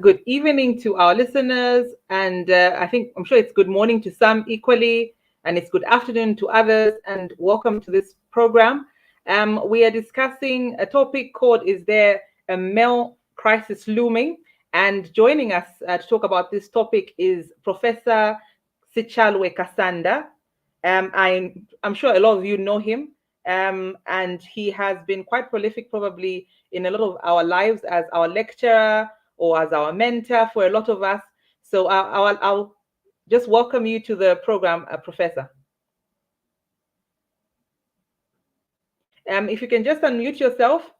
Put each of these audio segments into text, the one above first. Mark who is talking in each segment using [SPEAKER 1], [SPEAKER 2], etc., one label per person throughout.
[SPEAKER 1] Good evening to our listeners, and I'm sure it's good morning to some equally, and it's good afternoon to others, and welcome to this program. We are discussing a topic called "Is there a male crisis looming?" And joining us to talk about this topic is Professor Kasanda. I'm sure a lot of you know him, and he has been quite prolific, probably in a lot of our lives as our lecturer or as our mentor for a lot of us. So I'll just welcome you to the program, Professor. If you can just unmute yourself.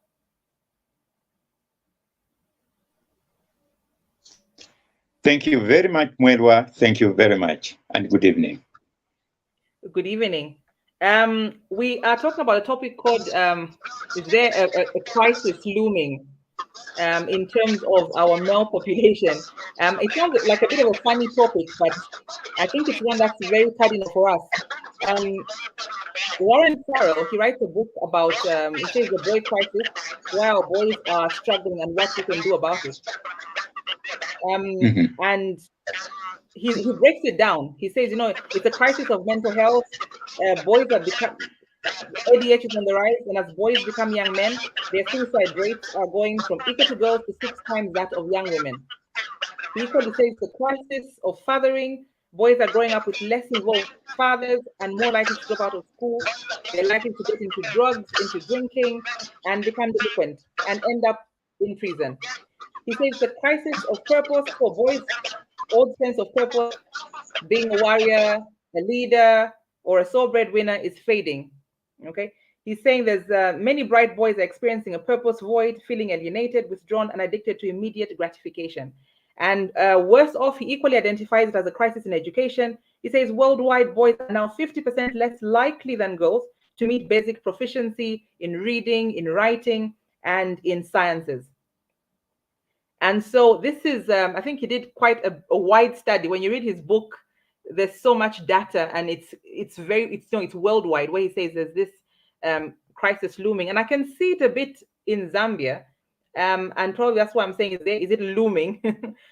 [SPEAKER 2] Thank you very much, Mwelwa. Thank you very much, and good evening.
[SPEAKER 1] Good evening. We are talking about a topic called, is there a crisis looming? In terms of our male population. It sounds like a bit of a funny topic, but I think it's one that's very cardinal for us. Warren Farrell, he writes a book about, he says the boy crisis, why our boys are struggling and what we can do about it. And he breaks it down. He says, it's a crisis of mental health. Boys have become, ADH is on the rise, and as boys become young men, their suicide rates are going from equal to girls to 6 times that of young women. He equally says the crisis of fathering. Boys are growing up with less involved fathers and more likely to drop out of school. They're likely to get into drugs, into drinking, and become delinquent and end up in prison. He says the crisis of purpose for boys, old sense of purpose, being a warrior, a leader, or a sole breadwinner is fading. Okay, he's saying there's many bright boys are experiencing a purpose void, feeling alienated, withdrawn, and addicted to immediate gratification. And worse off, he equally identifies it as a crisis in education. He says worldwide boys are now 50% less likely than girls to meet basic proficiency in reading, in writing, and in sciences. And so this is, I think he did quite a wide study. When you read his book, there's so much data, and it's worldwide, where he says there's this crisis looming, and I can see it a bit in Zambia, and probably that's why I'm saying is it looming?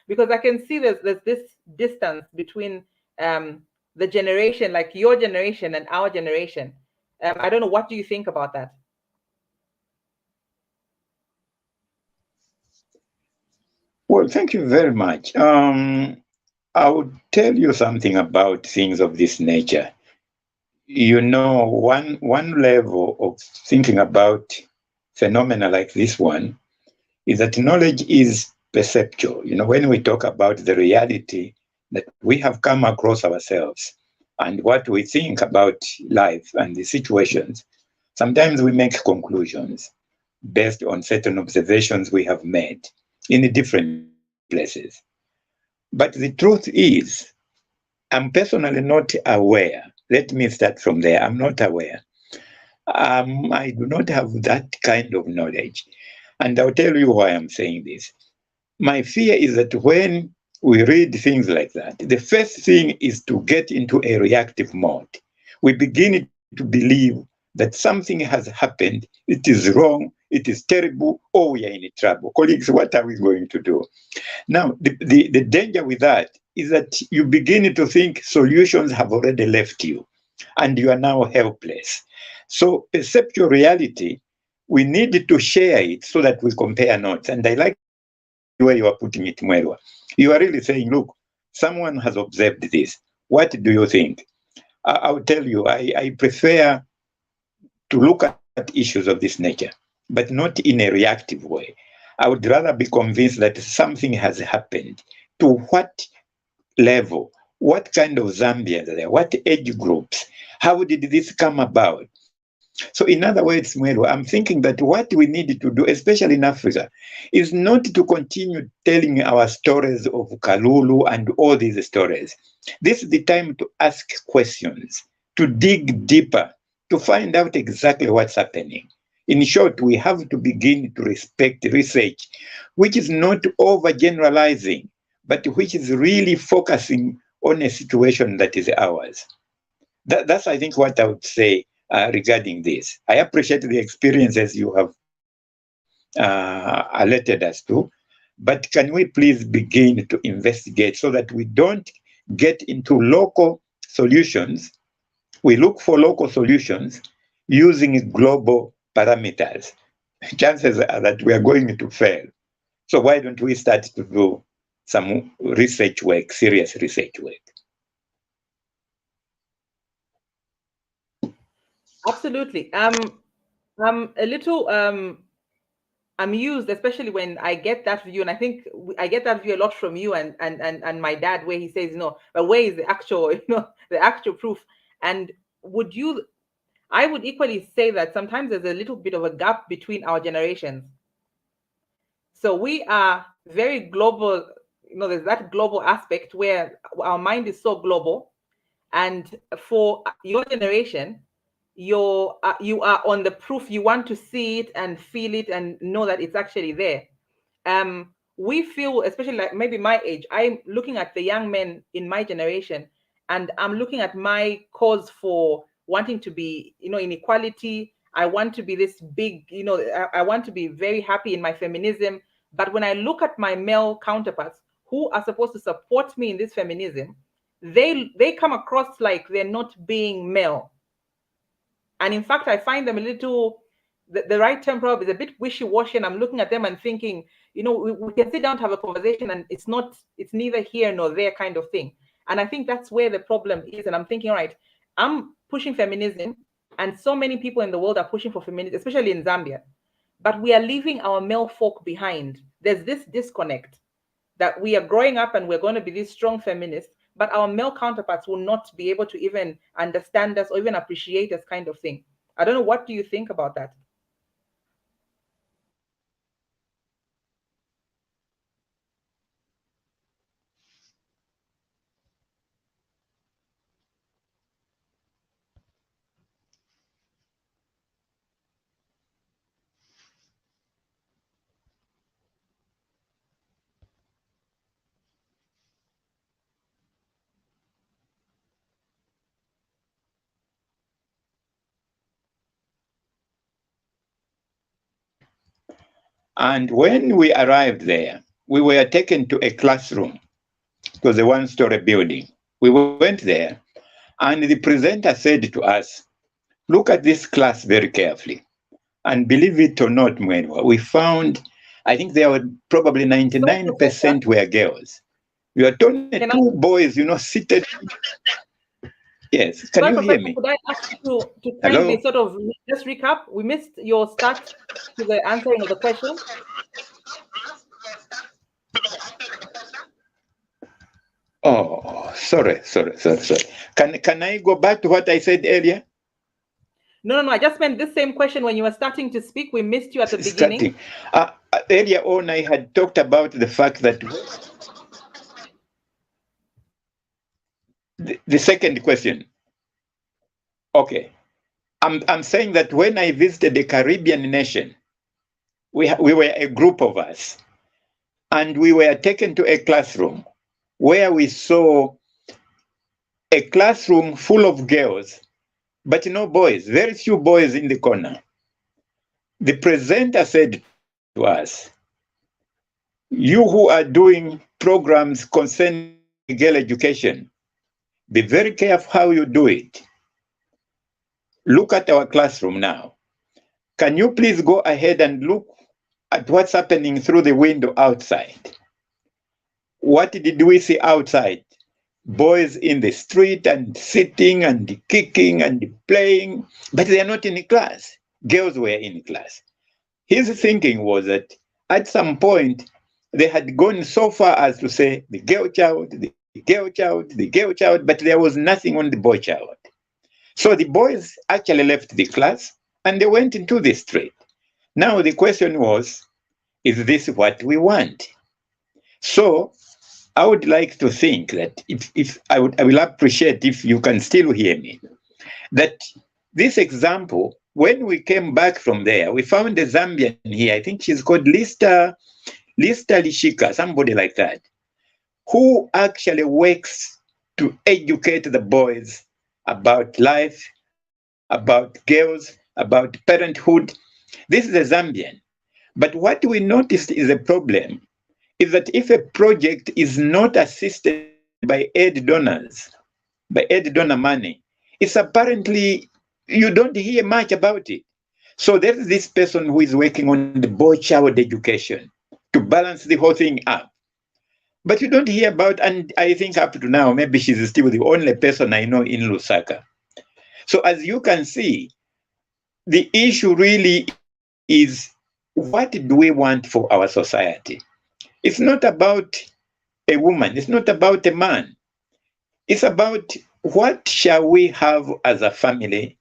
[SPEAKER 1] Because I can see there's this distance between the generation, like your generation and our generation. I don't know, what do you think about that?
[SPEAKER 2] Well, thank you very much. I would tell you something about things of this nature. One level of thinking about phenomena like this one is that knowledge is perceptual. When we talk about the reality that we have come across ourselves and what we think about life and the situations, sometimes we make conclusions based on certain observations we have made in different places. But the truth is, I'm personally not aware. Let me start from there. I'm not aware. I do not have that kind of knowledge. And I'll tell you why I'm saying this. My fear is that when we read things like that, the first thing is to get into a reactive mode. We begin to believe that something has happened, it is wrong, it is terrible, or we are in trouble. Colleagues, what are we going to do? Now, the danger with that is that you begin to think solutions have already left you. and you are now helpless. So perceptual reality, we need to share it so that we compare notes. And I like the way you are putting it, Mwelwa. You are really saying, look, someone has observed this. What do you think? I'll tell you, I prefer to look at issues of this nature, but not in a reactive way. I would rather be convinced that something has happened. To what level? What kind of Zambians are there? What age groups? How did this come about? So, in other words, Mwelwa, I'm thinking that what we need to do, especially in Africa, is not to continue telling our stories of Kalulu and all these stories. This is the time to ask questions, to dig deeper, to find out exactly what's happening. In short, we have to begin to respect research, which is not overgeneralizing, but which is really focusing on a situation that is ours. That's, I think, what I would say regarding this. I appreciate the experiences you have alerted us to, but can we please begin to investigate so that we don't get into local solutions? We look for local solutions using global parameters. Chances are that we are going to fail. So why don't we start to do some research work, serious research work?
[SPEAKER 1] Absolutely. I'm a little amused, especially when I get that view, and I think I get that view a lot from you and my dad, where he says, but where is the actual, the actual proof? And would you? I would equally say that sometimes there's a little bit of a gap between our generations. So we are very global. There's that global aspect where our mind is so global, and for your generation, you are on the proof. You want to see it and feel it and know that it's actually there. We feel, especially like maybe my age, I'm looking at the young men in my generation, and I'm looking at my cause for wanting to be, in equality. I want to be this big, I want to be very happy in my feminism. But when I look at my male counterparts who are supposed to support me in this feminism, they come across like they're not being male. And in fact, I find them a little, the right term probably is a bit wishy-washy, and I'm looking at them and thinking, we can sit down to have a conversation, and it's neither here nor there kind of thing. And I think that's where the problem is. And I'm thinking, all right, I'm pushing feminism, and so many people in the world are pushing for feminism, especially in Zambia. But we are leaving our male folk behind. There's this disconnect that we are growing up and we're going to be these strong feminists, but our male counterparts will not be able to even understand us or even appreciate us, kind of thing. I don't know. What do you think about that?
[SPEAKER 2] And when we arrived there, we were taken to a classroom. It was a one-story building. We went there, and the presenter said to us, look at this class very carefully. And believe it or not, Mwelwa, we found, I think there were probably 99% were girls. We are only two boys, seated. Yes, can you hear me?
[SPEAKER 1] Could I ask you to
[SPEAKER 2] Hello?
[SPEAKER 1] kindly sort of just recap? We missed your start to the answering of the question.
[SPEAKER 2] Oh, sorry. Can I go back to what I said earlier?
[SPEAKER 1] No. I just meant this same question when you were starting to speak. We missed you at the beginning.
[SPEAKER 2] Earlier on, I had talked about the fact that the second question. Okay. I'm saying that when I visited the Caribbean nation, we were a group of us, and we were taken to a classroom where we saw a classroom full of girls, but no boys, very few boys in the corner. The presenter said to us, you who are doing programs concerning girl education, be very careful how you do it. Look at our classroom now. Can you please go ahead and look at what's happening through the window outside? What did we see outside? Boys in the street and sitting and kicking and playing, but they are not in class. Girls were in class. His thinking was that at some point they had gone so far as to say the girl child, the girl child, the girl child, but there was nothing on the boy child. So the boys actually left the class and they went into the street. Now the question was, is this what we want? So I would like to think that if I will appreciate if you can still hear me, that this example, when we came back from there, we found a Zambian here. I think she's called Lista Lishika, somebody like that, who actually works to educate the boys about life, about girls, about parenthood. This is a Zambian. But what we noticed is a problem is that if a project is not assisted by aid donors, by aid donor money, it's apparently you don't hear much about it. So there's this person who is working on the boy child education to balance the whole thing up. But you don't hear about, and I think up to now, maybe she's still the only person I know in Lusaka. So as you can see, the issue really is what do we want for our society? It's not about a woman, it's not about a man. It's about what shall we have as a family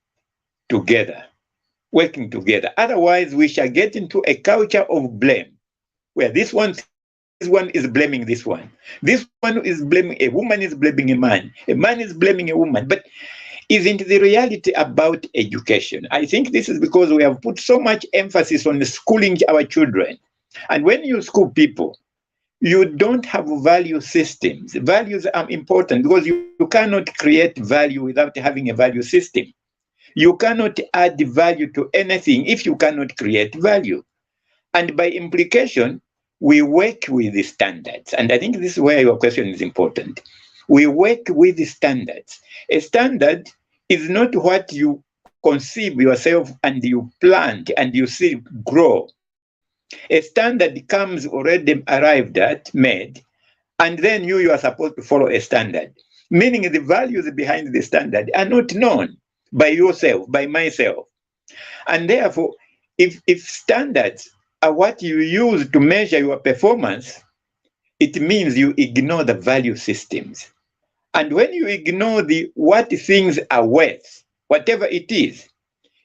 [SPEAKER 2] together, working together. Otherwise, we shall get into a culture of blame, where this one is blaming this one. This one is blaming, a woman is blaming a man is blaming a woman. But isn't the reality about education? I think this is because we have put so much emphasis on schooling our children. And when you school people, you don't have value systems. Values are important because you cannot create value without having a value system. You cannot add value to anything if you cannot create value. And by implication, we work with the standards. And I think this is where your question is important. We work with the standards. A standard is not what you conceive yourself and you plant and you see grow. A standard comes already arrived at, made, and then you are supposed to follow a standard. Meaning the values behind the standard are not known by yourself, by myself. And therefore, if standards are what you use to measure your performance, it means you ignore the value systems. And when you ignore the what things are worth, whatever it is,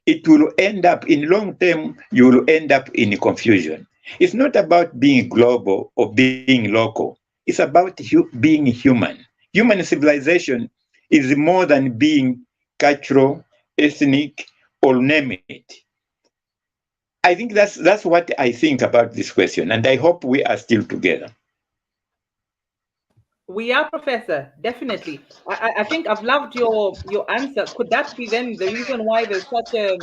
[SPEAKER 2] it will end up in long term, you will end up in confusion. It's not about being global or being local. It's about being human. Human civilization is more than being cultural, ethnic, or name it. I think that's what I think about this question, and I hope we are still together.
[SPEAKER 1] We are, Professor, definitely. I think I've loved your answer. Could that be then the reason why there's such a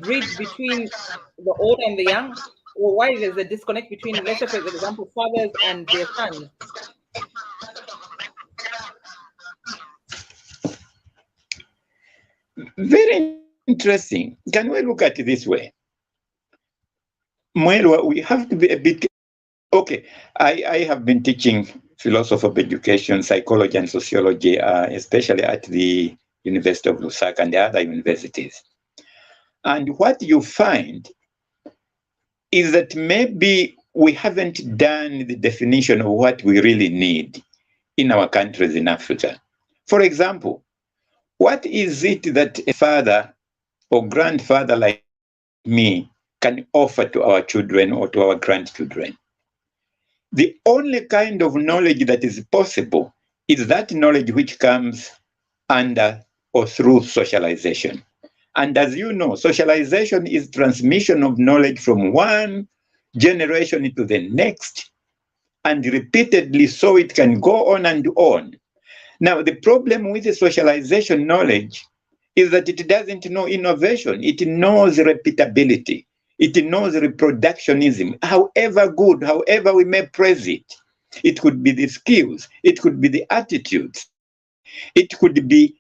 [SPEAKER 1] bridge between the old and the young? Or why there's a disconnect between, let's say, for example, fathers and their sons?
[SPEAKER 2] Very interesting. Can we look at it this way? Mwelwa, we have to be a bit okay. I have been teaching philosophy of education, psychology, and sociology, especially at the University of Lusaka and the other universities. And what you find is that maybe we haven't done the definition of what we really need in our countries in Africa. For example, what is it that a father or grandfather like me can offer to our children or to our grandchildren? The only kind of knowledge that is possible is that knowledge which comes under or through socialization. And as you know, socialization is transmission of knowledge from one generation into the next, and repeatedly, so it can go on and on. Now, the problem with the socialization knowledge is that it doesn't know innovation. It knows repeatability. It knows reproductionism. However good, however we may praise it, it could be the skills, it could be the attitudes, it could be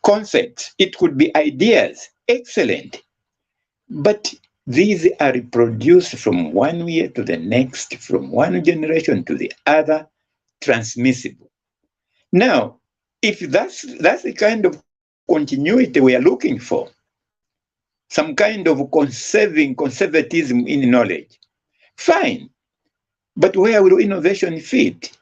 [SPEAKER 2] concepts, it could be ideas. Excellent. But these are reproduced from one year to the next, from one generation to the other, transmissible. Now, if that's the kind of continuity we are looking for, some kind of conservatism in knowledge, fine. But where will innovation fit?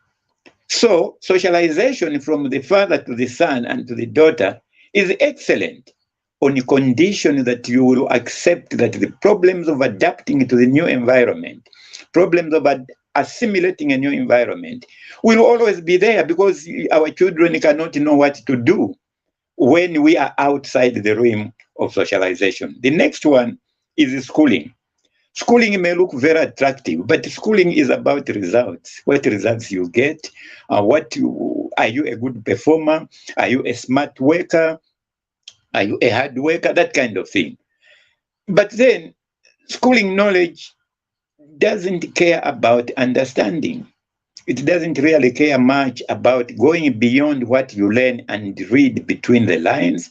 [SPEAKER 2] So, socialization from the father to the son and to the daughter is excellent on the condition that you will accept that the problems of adapting to the new environment, problems of assimilating a new environment will always be there, because our children cannot know what to do when we are outside the realm of socialization. The next one is schooling. Schooling may look very attractive, but schooling is about results. What results you get? Are you a good performer? Are you a smart worker? Are you a hard worker? That kind of thing. But then schooling knowledge doesn't care about understanding. It doesn't really care much about going beyond what you learn and read between the lines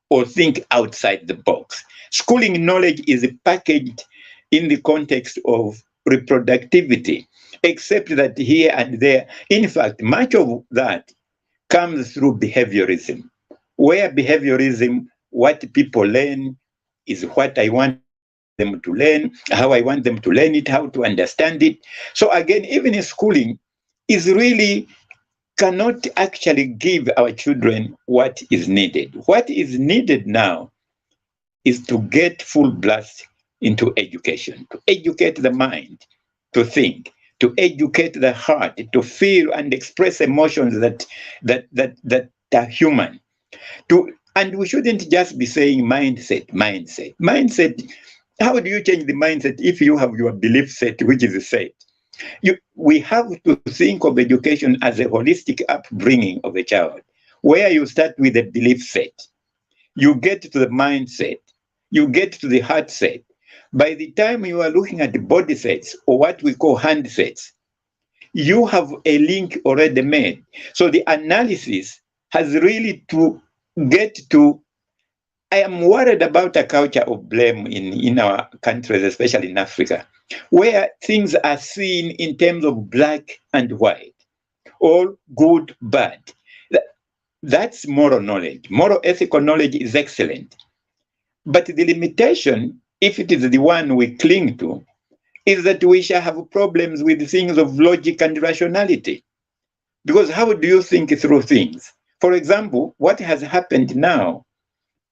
[SPEAKER 2] or think outside the box. Schooling knowledge is packaged in the context of reproductivity, except that here and there, in fact, much of that comes through behaviorism, where behaviorism, what people learn, is what I want them to learn, how I want them to learn it, how to understand it. So again, even in schooling is really cannot actually give our children what is needed. What is needed now is to get full blast into education, to educate the mind, to think, to educate the heart, to feel and express emotions that are human. And we shouldn't just be saying mindset. How do you change the mindset if you have your belief set, which is set? We have to think of education as a holistic upbringing of a child, where you start with a belief set, you get to the mindset, you get to the heart set. By the time you are looking at the body sets, or what we call hand sets, you have a link already made. So the analysis has really to get to. I am worried about a culture of blame in our countries, especially in Africa, where things are seen in terms of black and white, all good, bad. That's moral knowledge. Moral ethical knowledge is excellent. But the limitation, if it is the one we cling to, is that we shall have problems with things of logic and rationality. Because how do you think through things? For example, what has happened now,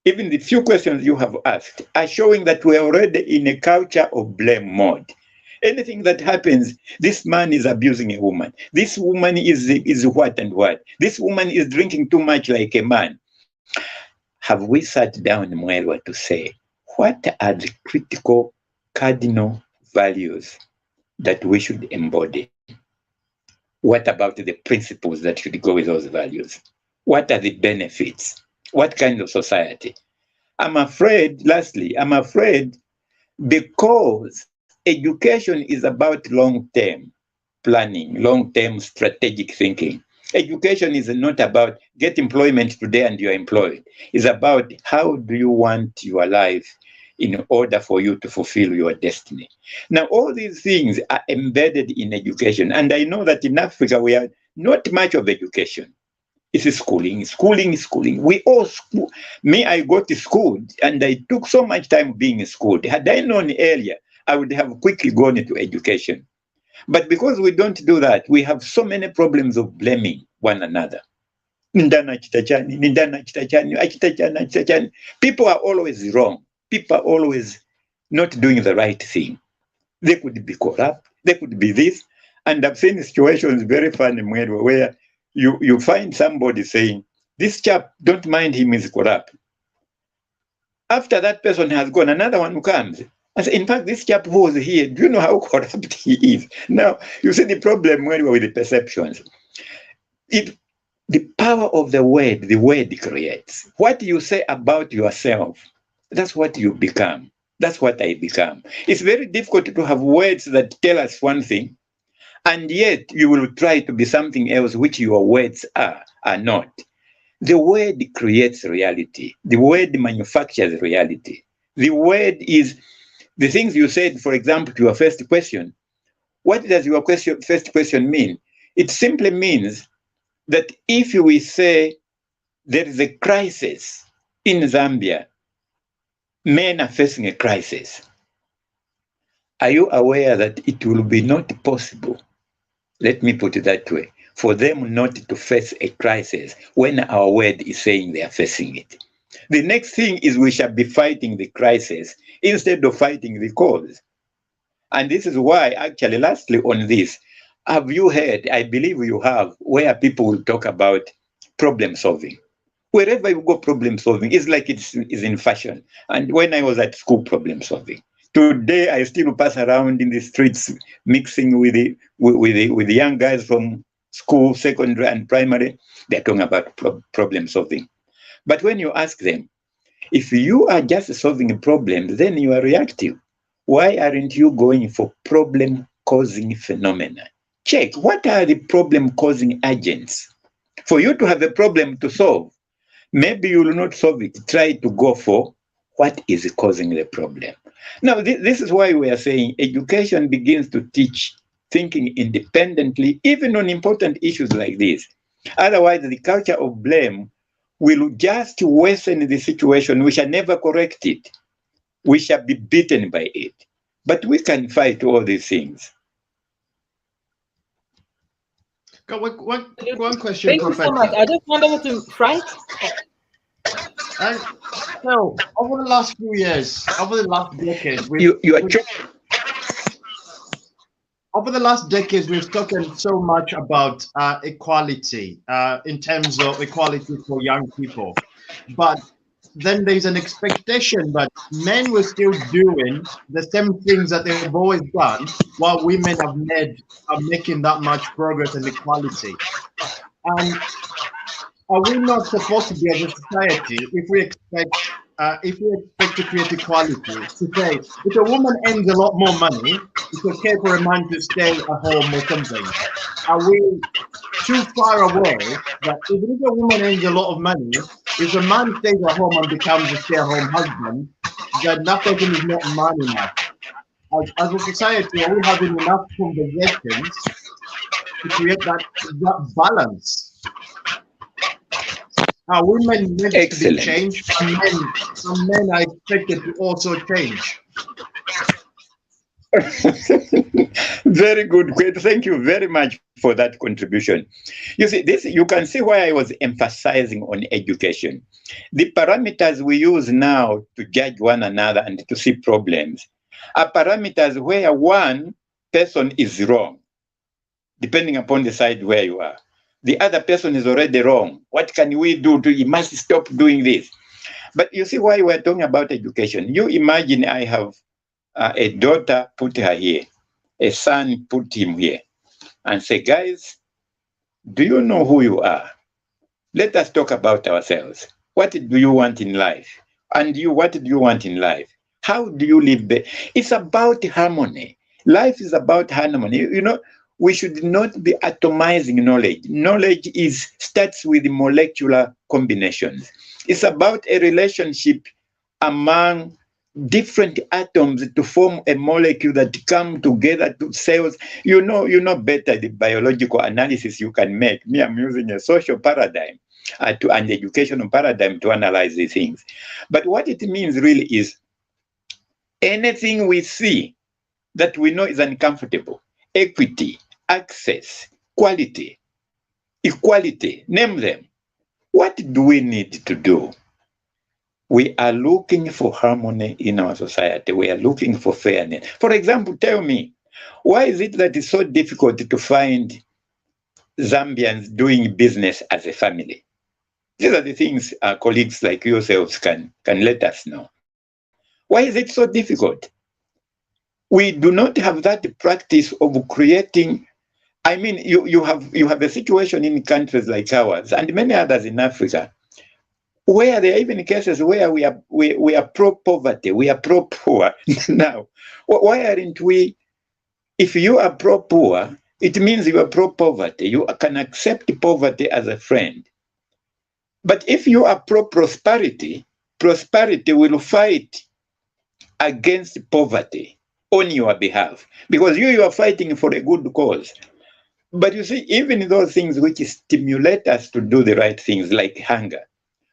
[SPEAKER 2] even the few questions you have asked, are showing that we're already in a culture of blame mode. Anything that happens, this man is abusing a woman. This woman is what and what. This woman is drinking too much like a man. Have we sat down, Mwelwa, to say, what are the critical cardinal values that we should embody? What about the principles that should go with those values? What are the benefits? What kind of society? Lastly, I'm afraid because education is about long-term planning, long-term strategic thinking. Education is not about get employment today and you're employed. It's about how do you want your life in order for you to fulfill your destiny. Now, all these things are embedded in education. And I know that in Africa, we are not much of education. It's schooling. We all school. Me, I got to school and I took so much time being in school. Had I known earlier, I would have quickly gone into education. But because we don't do that, we have so many problems of blaming one another. People are always wrong. People are always not doing the right thing. They could be corrupt. They could be this. And I've seen situations very funny where you find somebody saying, this chap, don't mind him, is corrupt. After that person has gone, another one comes. I say, in fact, this chap who was here, do you know how corrupt he is? Now, you see the problem with the perceptions. The power of the word creates. What you say about yourself, that's what you become. That's what I become. It's very difficult to have words that tell us one thing, and yet you will try to be something else which your words are not. The word creates reality. The word manufactures reality. The word is the things you said, for example, to your first question. What does your first question mean? It simply means that if we say there is a crisis in Zambia, men are facing a crisis. Are you aware that it will be not possible, let me put it that way, for them not to face a crisis when our word is saying they are facing it? The next thing is we shall be fighting the crisis instead of fighting the cause. And this is why, actually, lastly on this, have you heard, I believe you have, where people will talk about problem solving? Wherever you go, problem solving, it's like it's in fashion. And when I was at school, problem solving. Today, I still pass around in the streets mixing with the young guys from school, secondary and primary. They're talking about problem solving. But when you ask them, if you are just solving a problem, then you are reactive. Why aren't you going for problem-causing phenomena? Check, what are the problem-causing agents? For you to have a problem to solve, maybe you will not solve it. Try to go for what is causing the problem. Now, this is why we are saying education begins to teach thinking independently, even on important issues like this. Otherwise, the culture of blame will just worsen the situation. We shall never correct it. We shall be beaten by it. But we can fight all these things.
[SPEAKER 3] Got one question,
[SPEAKER 1] Thank you
[SPEAKER 3] Professor.
[SPEAKER 1] so much. I just hand over to Frank.
[SPEAKER 3] So, over the last few years, over the last decade, over the last decades, we've spoken so much about equality in terms of equality for young people. But then there's an expectation that men were still doing the same things that they've always done, while women are making that much progress in equality. And are we not supposed to be, as a society, if we expect to create equality, to say if a woman earns a lot more money, it's okay for a man to stay at home or something? Are we too far away that even if a woman earns a lot of money, if a man stays at home and becomes a stay-at-home husband, that that person is not man enough? As a society, are we having enough conversations to create that balance? Are women meant to be changed, and men are expected to also change?
[SPEAKER 2] Very good. Thank you very much for that contribution. You see, this you can see why I was emphasizing on education. The parameters we use now to judge one another and to see problems are parameters where one person is wrong, depending upon the side where you are. The other person is already wrong. What can we do you must stop doing this? But you see why we're talking about education. You imagine I have a daughter, put her here, a son, put him here, and say, guys, do you know who you are? Let us talk about ourselves. What do you want in life? And you, what do you want in life? How do you live there? It's about harmony. Life is about harmony. You know, we should not be atomizing knowledge. Knowledge starts with molecular combinations. It's about a relationship among different atoms to form a molecule that come together to cells. You know better the biological analysis you can make. Me, I'm using a social paradigm and educational paradigm to analyze these things. But what it means really is anything we see that we know is uncomfortable, equity, access, quality, equality, name them. What do we need to do? We are looking for harmony in our society. We are looking for fairness. For example, tell me, why is it that it's so difficult to find Zambians doing business as a family? These are the things our colleagues like yourselves can let us know. Why is it so difficult? We do not have that practice of creating. I mean, you have a situation in countries like ours and many others in Africa, where there are even cases where we are pro-poverty, we are pro-poor. Now, why aren't we? If you are pro-poor, it means you are pro-poverty. You can accept poverty as a friend. But if you are pro-prosperity, prosperity will fight against poverty on your behalf, because you are fighting for a good cause. But you see, even those things which stimulate us to do the right things, like hunger,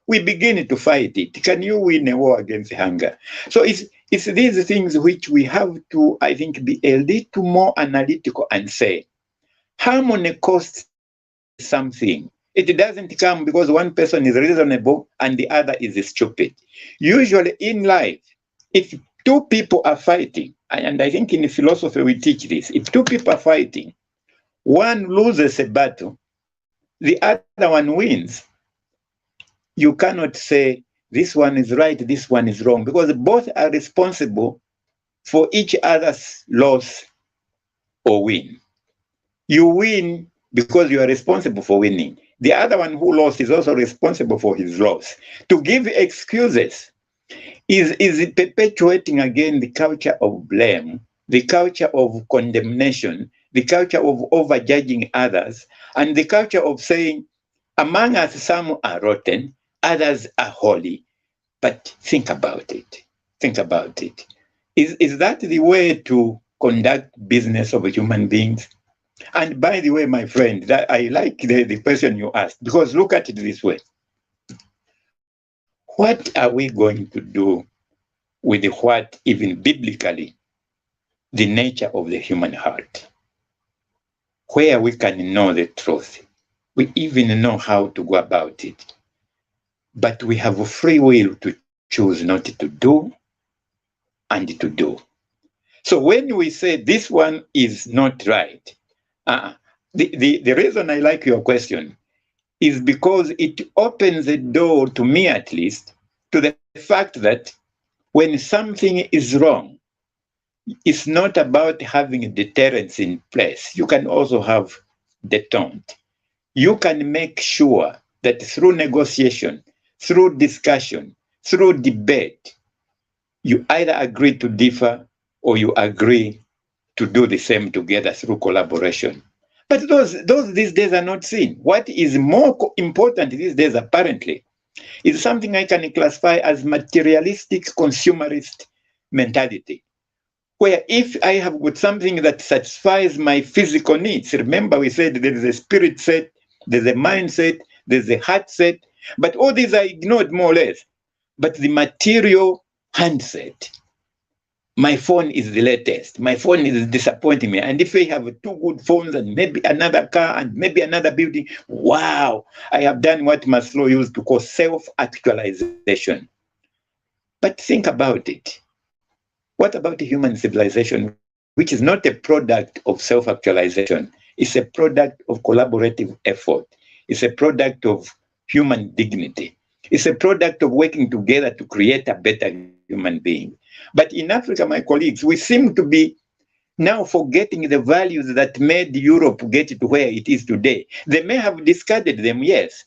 [SPEAKER 2] we begin to fight it. Can you win a war against hunger? So it's these things which we have to, I think, be a little more analytical and say, harmony costs something. It doesn't come because one person is reasonable and the other is stupid. Usually in life, if two people are fighting, and I think in philosophy we teach this, if two people are fighting, one loses a battle, the other one wins. You cannot say this one is right, this one is wrong, because both are responsible for each other's loss or win. You win because you are responsible for winning. The other one who lost is also responsible for his loss. To give excuses is perpetuating again the culture of blame, the culture of condemnation, the culture of overjudging others, and the culture of saying, among us some are rotten, others are holy. But think about it. Think about it. Is that the way to conduct business of human beings? And by the way, my friend, that I like the question you asked, because look at it this way. What are we going to do with what, even biblically, the nature of the human heart, where we can know the truth? We even know how to go about it. But we have a free will to choose not to do and to do. So when we say this one is not right, the reason I like your question is because it opens the door, to me at least, to the fact that when something is wrong, it's not about having a deterrence in place. You can also have detente. You can make sure that through negotiation, through discussion, through debate, you either agree to differ or you agree to do the same together through collaboration. But those these days are not seen. What is more important these days, apparently, is something I can classify as materialistic consumerist mentality, where if I have got something that satisfies my physical needs, remember we said there is a spirit set, there's a mindset, there's a heart set, but all these are ignored more or less. But the material handset, my phone is the latest. My phone is disappointing me. And if I have two good phones and maybe another car and maybe another building, wow, I have done what Maslow used to call self-actualization. But think about it. What about human civilization, which is not a product of self-actualization? It's a product of collaborative effort. It's a product of human dignity. It's a product of working together to create a better human being. But in Africa, my colleagues, we seem to be now forgetting the values that made Europe get to where it is today. They may have discarded them, yes,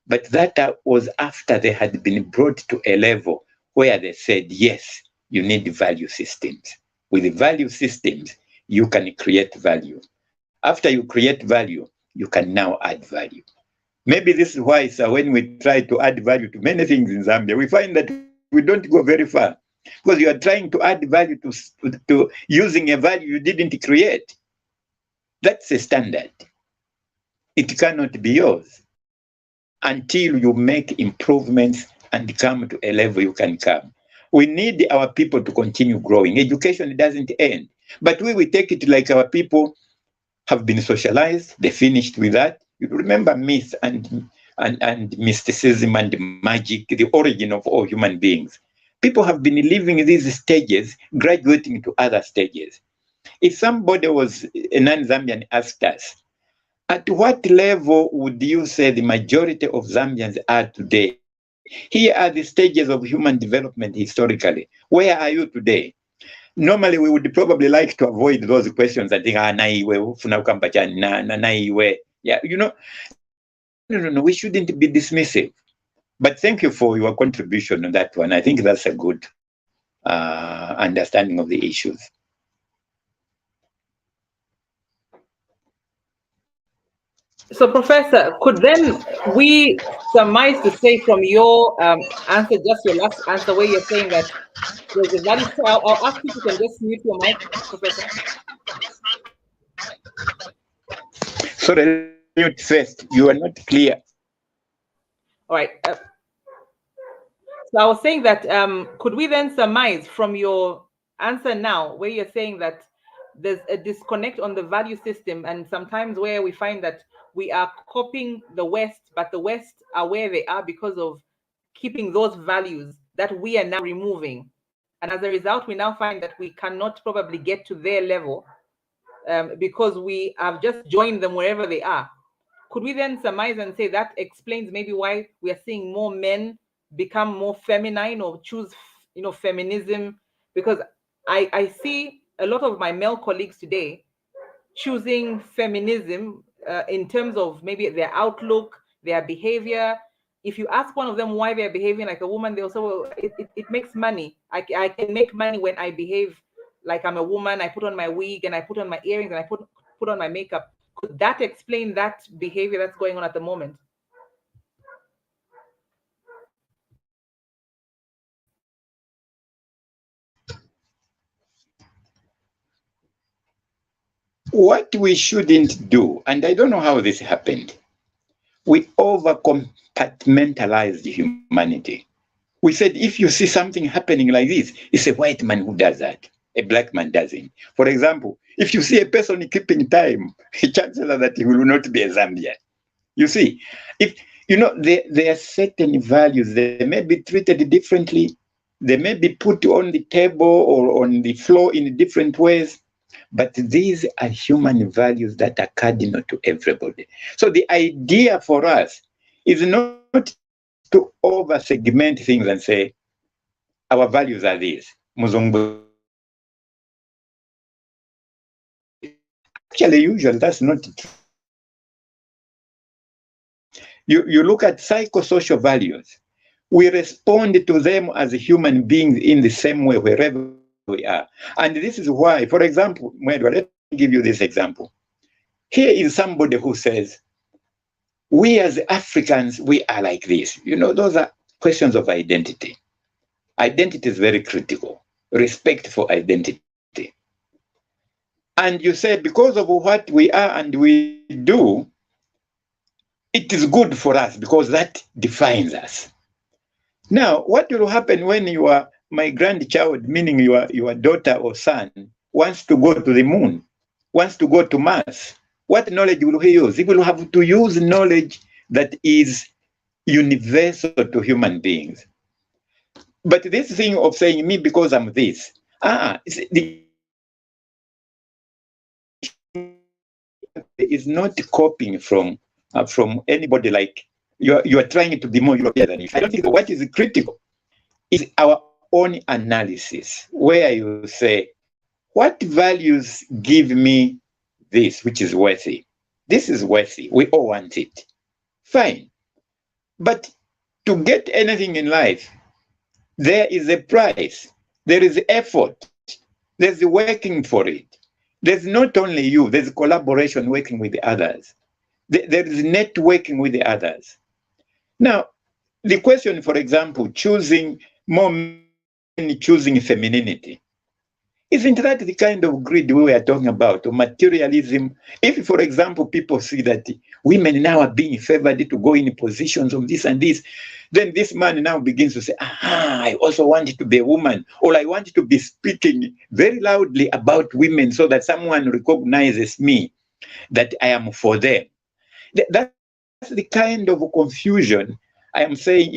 [SPEAKER 2] but that was after they had been brought to a level where they said, yes, you need value systems. With the value systems, you can create value. After you create value, you can now add value. Maybe this is why, sir, when we try to add value to many things in Zambia, we find that we don't go very far, because you are trying to add value to using a value you didn't create. That's a standard. It cannot be yours until you make improvements and come to a level you can come. We need our people to continue growing. Education doesn't end. But we take it like our people have been socialized, they finished with that. You remember myth and mysticism and magic, the origin of all human beings. People have been living these stages, graduating to other stages. If somebody was a non-Zambian asked us, at what level would you say the majority of Zambians are today? Here are the stages of human development historically. Where are you today? Normally, we would probably like to avoid those questions. I think, yeah, no, we shouldn't be dismissive. But thank you for your contribution on that one. I think that's a good understanding of the issues.
[SPEAKER 1] So, Professor, could then we surmise to say from your answer, just your last answer, where you're saying that there's a value. So I'll ask you if you can just mute your mic, Professor.
[SPEAKER 2] Sorry, let me mute first. You are not clear.
[SPEAKER 1] All right. So I was saying that could we then surmise from your answer now, where you're saying that there's a disconnect on the value system, and sometimes where we find that we are copying the West, but the West are where they are because of keeping those values that we are now removing. And as a result, we now find that we cannot probably get to their level because we have just joined them wherever they are. Could we then surmise and say that explains maybe why we are seeing more men become more feminine or choose, feminism? Because I see a lot of my male colleagues today choosing feminism in terms of maybe their outlook, their behavior. If you ask one of them why they're behaving like a woman, they'll say, well, it makes money. I can make money when I behave like I'm a woman. I put on my wig and I put on my earrings and I put on my makeup. Could that explain that behavior that's going on at the moment?
[SPEAKER 2] What we shouldn't do, and I don't know how this happened, we over compartmentalized humanity. We said if you see something happening like this, it's a white man who does that. A black man doesn't. For example, if you see a person keeping time, chances are that he will not be a Zambian. You see, if there are certain values, they may be treated differently, they may be put on the table or on the floor in different ways, but these are human values that are cardinal to everybody. So the idea for us is not to over segment things and say, our values are these. Actually, usually that's not true. You look at psychosocial values. We respond to them as human beings in the same way wherever we are. And this is why, for example, Mwelwa, let me give you this example. Here is somebody who says, we as Africans, we are like this. Those are questions of identity. Identity is very critical. Respect for identity. And you say, because of what we are and we do, it is good for us because that defines us. Now, what will happen when my grandchild, meaning your daughter or son, wants to go to the moon, wants to go to Mars? What knowledge will he use? He will have to use knowledge that is universal to human beings. But this thing of saying me because I'm this, is not copying from anybody like you are trying to be more European than you. I don't think what is critical is our own analysis, where you say, what values give me this, which is worthy? This is worthy. We all want it. Fine. But to get anything in life, there is a price. There is effort. There's working for it. There's not only you, there's collaboration working with the others. There is networking with the others. Now, the question, for example, choosing femininity, isn't that the kind of greed we were talking about, or materialism? If, for example, people see that women now are being favored to go in positions of this and this, then this man now begins to say, I also want to be a woman, or I want to be speaking very loudly about women so that someone recognizes me, that I am for them. That's the kind of confusion I am saying.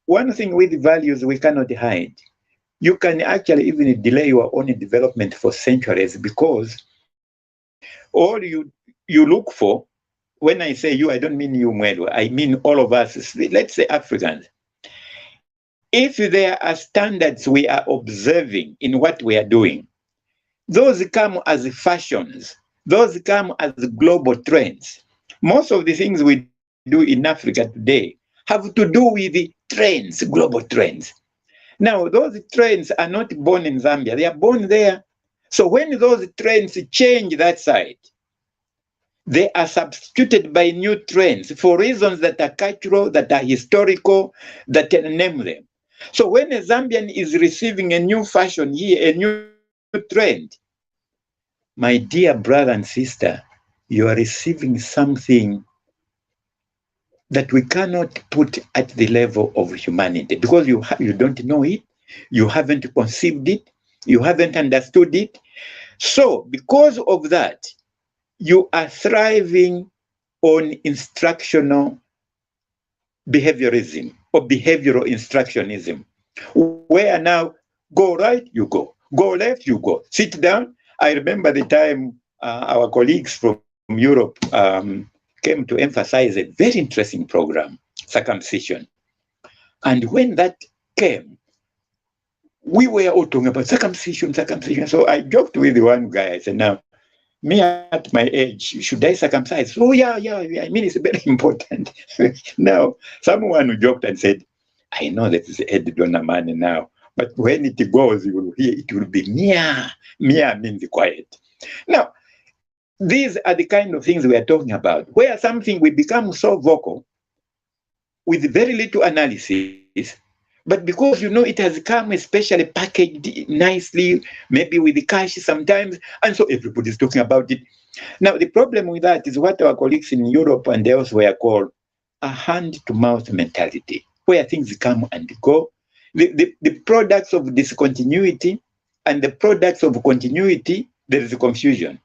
[SPEAKER 2] One thing with values we cannot hide. You can actually even delay your own development for centuries, because all you look for, when I say you, I don't mean you, Mwelwa, I mean all of us, let's say Africans. If there are standards we are observing in what we are doing, those come as fashions, those come as global trends. Most of the things we do in Africa today have to do with the trends, global trends. Now, those trends are not born in Zambia, they are born there. So when those trends change that side, They are substituted by new trends for reasons that are cultural, that are historical, that can name them. So when a Zambian is receiving a new fashion here, a new trend, my dear brother and sister, you are receiving something that we cannot put at the level of humanity because you don't know it, you haven't conceived it, you haven't understood it. So because of that, you are thriving on instructional behaviorism or behavioral instructionism, where now go right, you go left, you go, sit down. I remember the time our colleagues from Europe came to emphasize a very interesting program, circumcision. And when that came, we were all talking about circumcision, circumcision. So I joked with one guy. I said, now, me at my age, should I circumcise? Oh, yeah. I mean, it's very important. Now, someone who joked and said, I know that is Ed Donamani now, but when it goes, you will hear it will be Mia. Mia means quiet. Now, these are the kind of things we are talking about, where something we become so vocal with very little analysis, but because it has come especially packaged nicely, maybe with the cash sometimes, and so everybody's talking about it. Now, the problem with that is what our colleagues in Europe and elsewhere call a hand-to-mouth mentality, where things come and go. The products of discontinuity and the products of continuity, there is a confusion.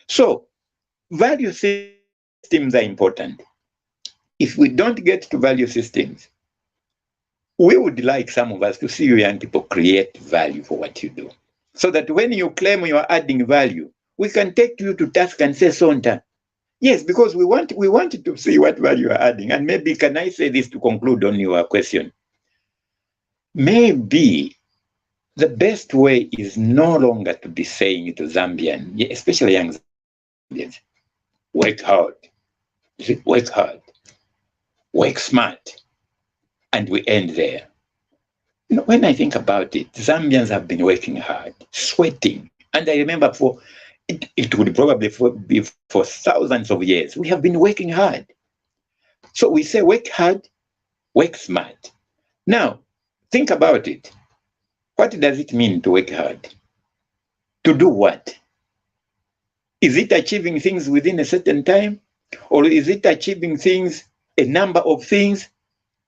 [SPEAKER 2] So, value systems are important. If we don't get to value systems, we would like some of us to see you young people create value for what you do. So that when you claim you are adding value, we can take you to task and say, Sonta, yes, because we want to see what value you are adding. And maybe, can I say this to conclude on your question? Maybe the best way is no longer to be saying to Zambian, especially young Zambians, work hard, work hard, work smart, and we end there. When I think about it, Zambians have been working hard, sweating. And I remember it would probably be for thousands of years. We have been working hard. So we say work hard, work smart. Now, think about it. What does it mean to work hard? To do what? Is it achieving things within a certain time? Or is it achieving things, a number of things?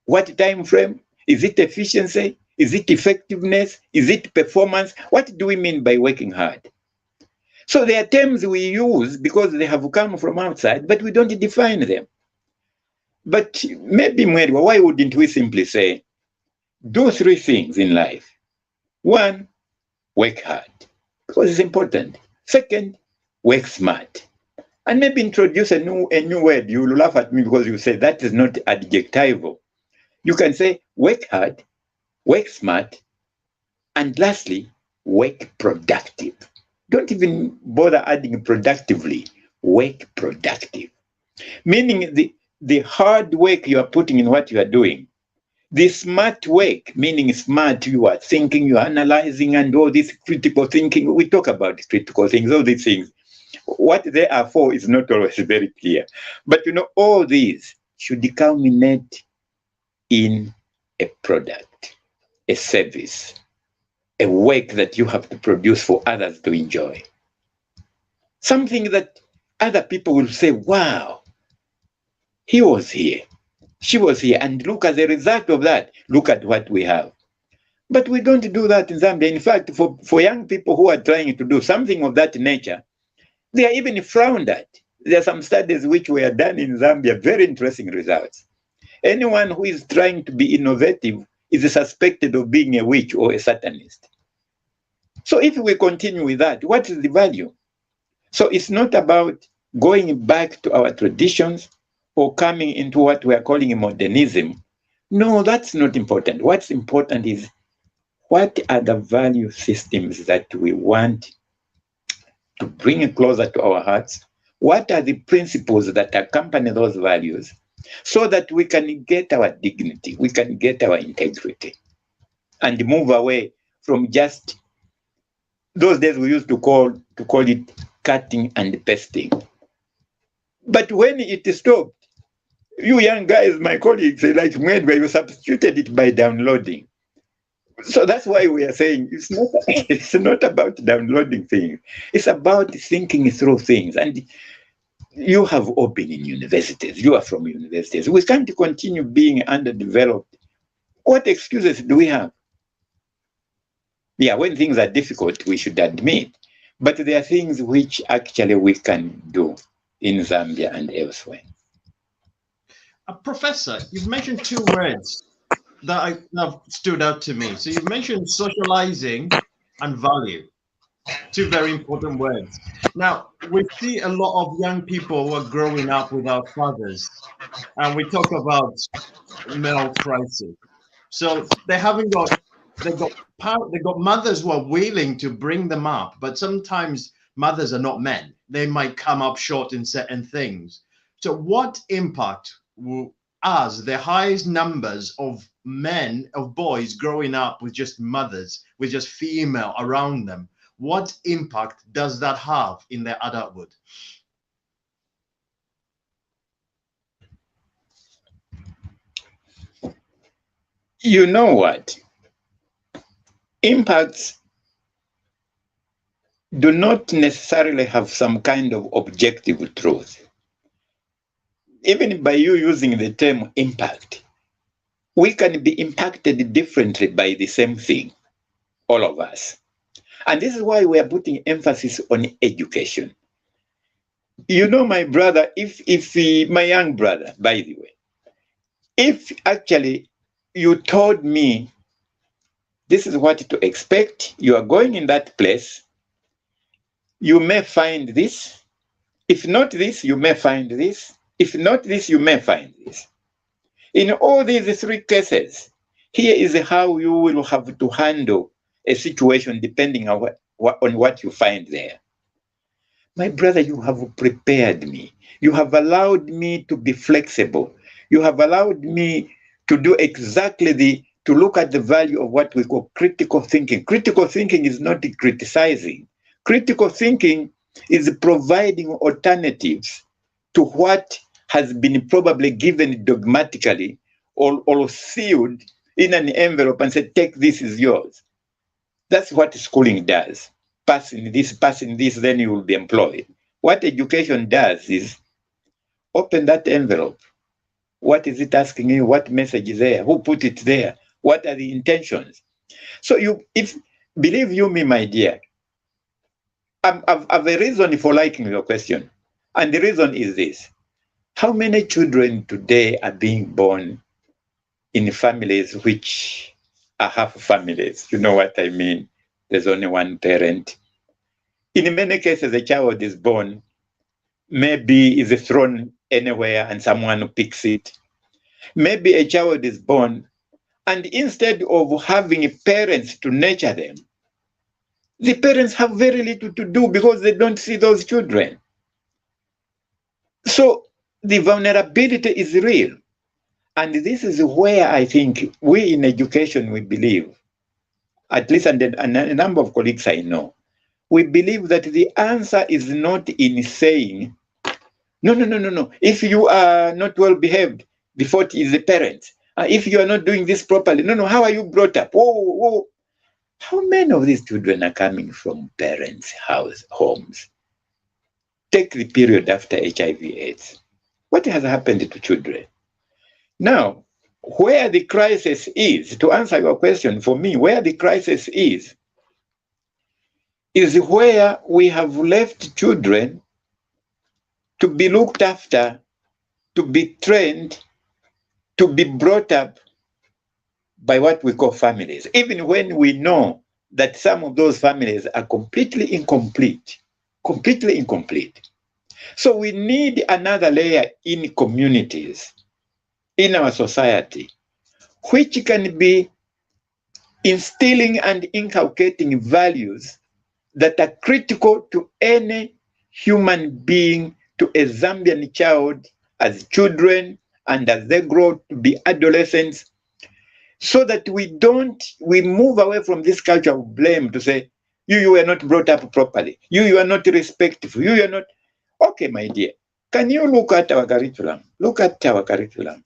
[SPEAKER 2] What time frame? Is it efficiency? Is it effectiveness? Is it performance? What do we mean by working hard? So there are terms we use because they have come from outside, but we don't define them. But maybe, Mwelwa, why wouldn't we simply say, do three things in life? One, work hard, because it's important. Second, work smart. And maybe introduce a new word. You will laugh at me because you say that is not adjectival. You can say work hard, work smart, and lastly, work productive. Don't even bother adding productively. Work productive. Meaning the hard work you are putting in what you are doing. The smart work, meaning smart, you are thinking, you are analyzing, and all this critical thinking. We talk about critical things, all these things. What they are for is not always very clear. But all these should culminate in a product, a service, a work that you have to produce for others to enjoy. Something that other people will say, wow, he was here, she was here, and look at the result of that. Look at what we have. But we don't do that in Zambia. In fact, for young people who are trying to do something of that nature, they are even frowned at. There are some studies which were done in Zambia, very interesting results. Anyone who is trying to be innovative is suspected of being a witch or a Satanist. So if we continue with that, what is the value? So it's not about going back to our traditions or coming into what we are calling modernism. No, that's not important. What's important is what are the value systems that we want to bring closer to our hearts? What are the principles that accompany those values so that we can get our dignity, we can get our integrity, and move away from just those days we used to call it cutting and pasting. But when it stopped, you young guys, my colleagues, like Mwelwa, you substituted it by downloading. So that's why we are saying it's not about downloading things. It's about thinking through things. And you have all been in universities. You are from universities. We can't continue being underdeveloped. What excuses do we have? Yeah, when things are difficult, we should admit. But there are things which actually we can do in Zambia and elsewhere.
[SPEAKER 3] Professor, you've mentioned two words that have stood out to me. So you've mentioned socializing and value, two very important words. Now, we see a lot of young people who are growing up without fathers, and we talk about male crisis. So they got mothers who are willing to bring them up, but sometimes mothers are not men. They might come up short in certain things. So what impact will us, the highest numbers of men, of boys growing up with just mothers, with just female around them, what impact does that have in their adulthood?
[SPEAKER 2] You know what? Impacts do not necessarily have some kind of objective truth. Even by you using the term impact, we can be impacted differently by the same thing, all of us. And this is why we are putting emphasis on education. You know, my brother, my young brother, by the way, if actually you told me this is what to expect, you are going in that place, you may find this. If not this, you may find this. If not this, you may find this. In all these three cases, here is how you will have to handle a situation depending on what you find there. My brother, you have prepared me. You have allowed me to be flexible. You have allowed me to do to look at the value of what we call critical thinking. Critical thinking is not criticizing. Critical thinking is providing alternatives to what has been probably given dogmatically or sealed in an envelope and said, take this is yours. That's what schooling does. Passing this, then you will be employed. What education does is open that envelope. What is it asking you? What message is there? Who put it there? What are the intentions? So believe you me, my dear, I've a reason for liking your question. And the reason is this. How many children today are being born in families which are half families? You know what I mean? There's only one parent. In many cases, a child is born, maybe is thrown anywhere and someone picks it. Maybe a child is born, and instead of having parents to nurture them, the parents have very little to do because they don't see those children. So the vulnerability is real. And this is where I think we in education, we believe, at least and a number of colleagues I know, we believe that the answer is not in saying, no. If you are not well behaved, the fault is the parents. If you are not doing this properly, no, how are you brought up? Whoa. How many of these children are coming from parents' homes? Take the period after HIV/AIDS. What has happened to children? Now, where the crisis is, to answer your question, for me, where the crisis is where we have left children to be looked after, to be trained, to be brought up by what we call families, even when we know that some of those families are completely incomplete. So we need another layer in communities, in our society, which can be instilling and inculcating values that are critical to any human being, to a Zambian child, as children, and as they grow to be adolescents, so that we move away from this culture of blame to say, you were not brought up properly, you are not respectful, you are not. Okay, my dear, Can you look at our curriculum? Look at our curriculum.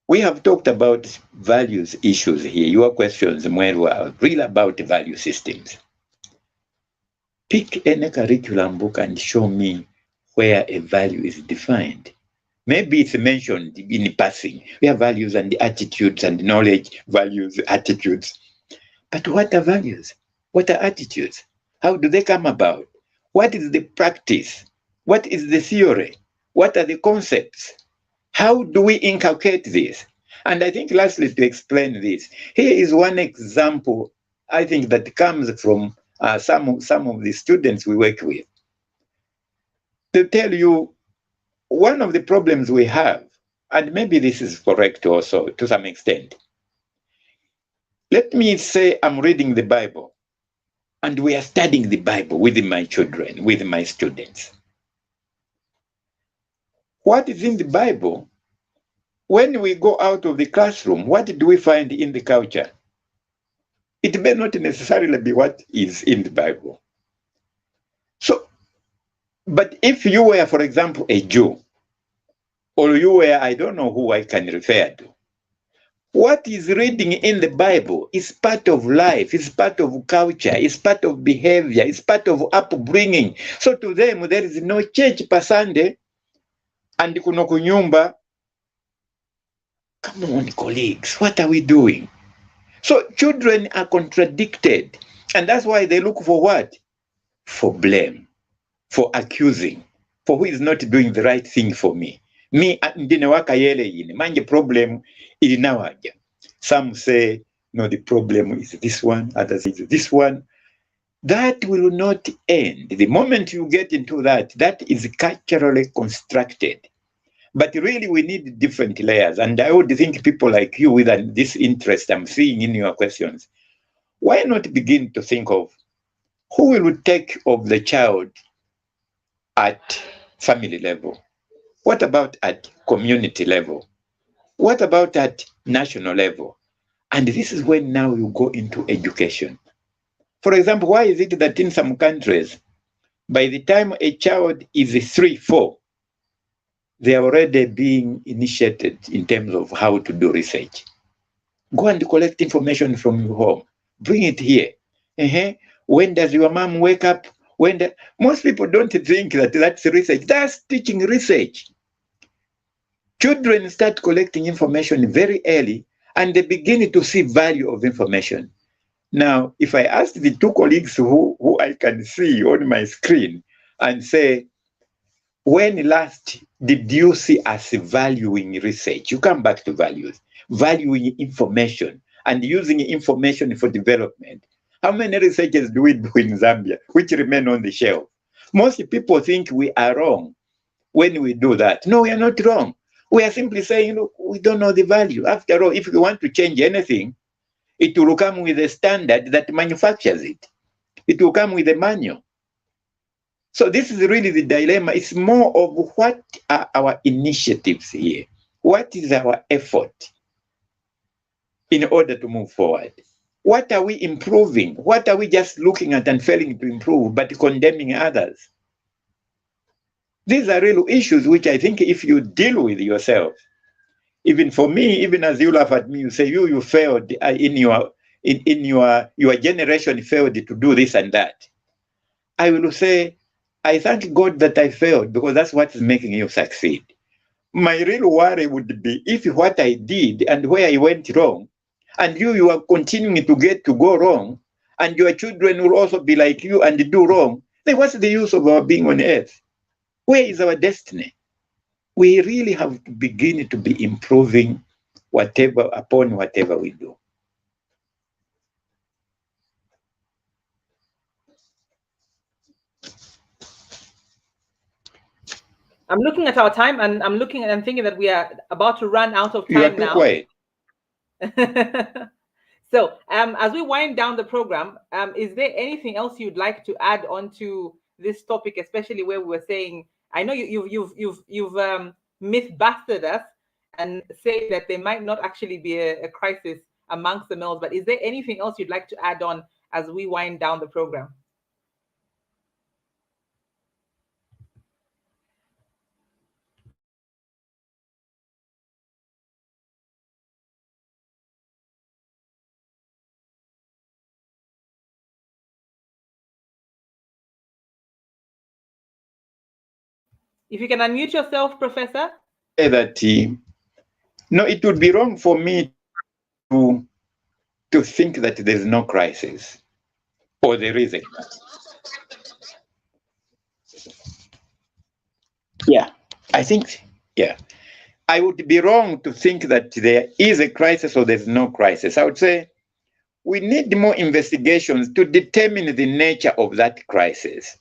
[SPEAKER 2] We have talked about values issues here. Your questions, Mwelwa, are really about value systems. Pick any curriculum book and show me where a value is defined. Maybe it's mentioned in passing. We have values and attitudes and knowledge, values, attitudes. But what are values? What are attitudes? How do they come about? What is the practice? What is the theory? What are the concepts? How do we inculcate this? And I think lastly, to explain this, here is one example, I think, that comes from some of the students we work with. To tell you, one of the problems we have, and maybe this is correct also to some extent. Let me say I'm reading the Bible, and we are studying the Bible with my children, with my students. What is in the Bible? When we go out of the classroom, what do we find in the culture? It may not necessarily be what is in the Bible. So, but if you were, for example, a Jew, or you were, I don't know who I can refer to, what is reading in the Bible is part of life, is part of culture, is part of behavior, is part of upbringing. So to them, there is no church per Sunday, and kuno kunyumba. Come on, colleagues, what are we doing? So children are contradicted, and that's why they look for what? For blame, for accusing, for who is not doing the right thing for me. Me, ndine wakayele yini, manje problem ilinawaja. Some say, no, the problem is this one, others say this one. That will not end. The moment you get into that, that is culturally constructed. But really, we need different layers. And I would think people like you, with this interest I'm seeing in your questions, why not begin to think of who will take of the child at family level? What about at community level? What about at national level? And this is when now you go into education. For example, why is it that in some countries, by the time a child is 3, 4, they are already being initiated in terms of how to do research? Go and collect information from your home. Bring it here. When does your mom wake up? Most people don't think that that's research. That's teaching research. Children start collecting information very early, and they begin to see value of information. Now, if I ask the two colleagues who I can see on my screen and say, when last did you see us valuing research? You come back to values, valuing information and using information for development. How many researchers do we do in Zambia which remain on the shelf? Most people think we are wrong when we do that. No, we are not wrong. We are simply saying, look, we don't know the value. After all, if we want to change anything, it will come with a standard that manufactures it. It will come with a manual. So this is really the dilemma. It's more of what are our initiatives here? What is our effort in order to move forward? What are we improving? What are we just looking at and failing to improve, but condemning others? These are real issues which I think if you deal with yourself, even for me, even as you laugh at me, you say you failed in your generation failed to do this and that. I will say, I thank God that I failed, because that's what is making you succeed. My real worry would be if what I did and where I went wrong, and you are continuing to go wrong, and your children will also be like you and do wrong, then what's the use of our being on earth? Where is our destiny? We really have to begin to be improving whatever we do.
[SPEAKER 1] I'm looking at our time, and I'm looking and I'm thinking that we are about to run out of time.
[SPEAKER 2] You are too quiet.
[SPEAKER 1] So, as we wind down the program, is there anything else you'd like to add on to this topic, especially where we were saying, I know you've myth-busted us and say that there might not actually be a crisis amongst the males, but is there anything else you'd like to add on as we wind down the program? If you can unmute yourself, Professor.
[SPEAKER 2] Say that no, it would be wrong for me to think that there's no crisis, or there is a crisis. Yeah, I think, yeah. I would be wrong to think that there is a crisis or there's no crisis. I would say we need more investigations to determine the nature of that crisis.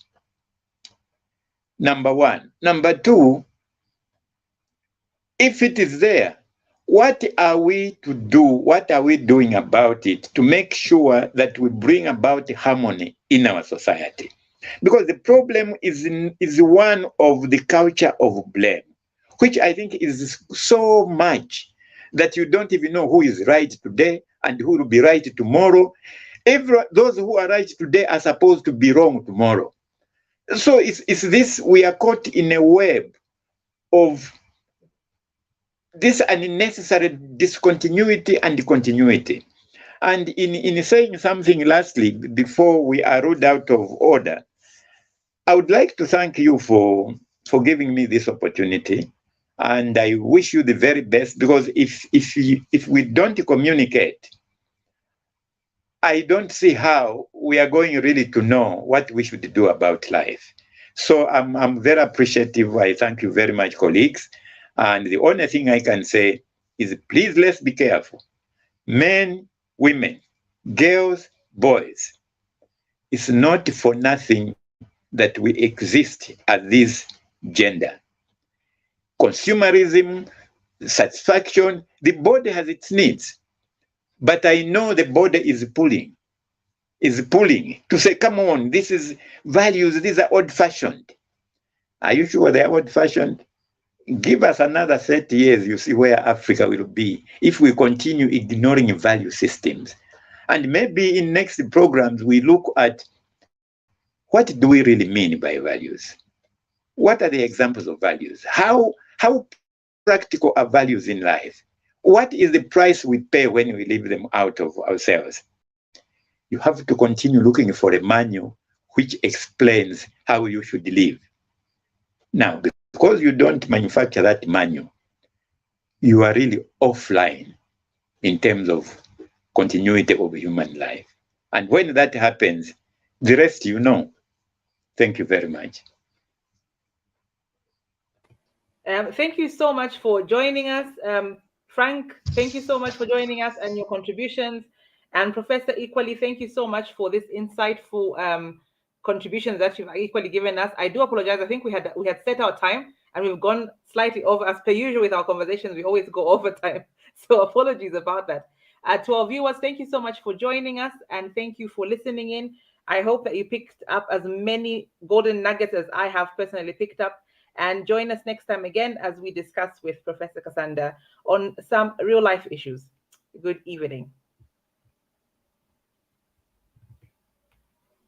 [SPEAKER 2] Number one. Number two, if it is there, what are we to do? What are we doing about it to make sure that we bring about harmony in our society? Because the problem is one of the culture of blame, which I think is so much that you don't even know who is right today and who will be right tomorrow. Those who are right today are supposed to be wrong tomorrow. So it's this, we are caught in a web of this unnecessary discontinuity and continuity. And in saying something lastly, before we are ruled out of order, I would like to thank you for giving me this opportunity. And I wish you the very best, because if we don't communicate, I don't see how we are going really to know what we should do about life. So I'm very appreciative. I thank you very much, colleagues. And the only thing I can say is, please, let's be careful. Men, women, girls, boys. It's not for nothing that we exist as this gender. Consumerism, satisfaction, the body has its needs. But I know the body is pulling to say, come on, this is values, these are old-fashioned. Are you sure they are old-fashioned? Give us another 30 years, you see where Africa will be if we continue ignoring value systems. And maybe in next programs, we look at what do we really mean by values? What are the examples of values? How practical are values in life? What is the price we pay when we leave them out of ourselves? You have to continue looking for a manual which explains how you should live. Now, because you don't manufacture that manual, you are really offline in terms of continuity of human life. And when that happens, the rest you know. Thank you very much.
[SPEAKER 1] Thank you so much for joining us. Frank, thank you so much for joining us and your contributions. And Professor, equally, thank you so much for this insightful contributions that you've equally given us. I do apologize. I think we had set our time and we've gone slightly over. As per usual with our conversations, we always go over time. So apologies about that. To our viewers, thank you so much for joining us, and thank you for listening in. I hope that you picked up as many golden nuggets as I have personally picked up. And join us next time again as we discuss with Professor Kasanda on some real life issues. Good evening.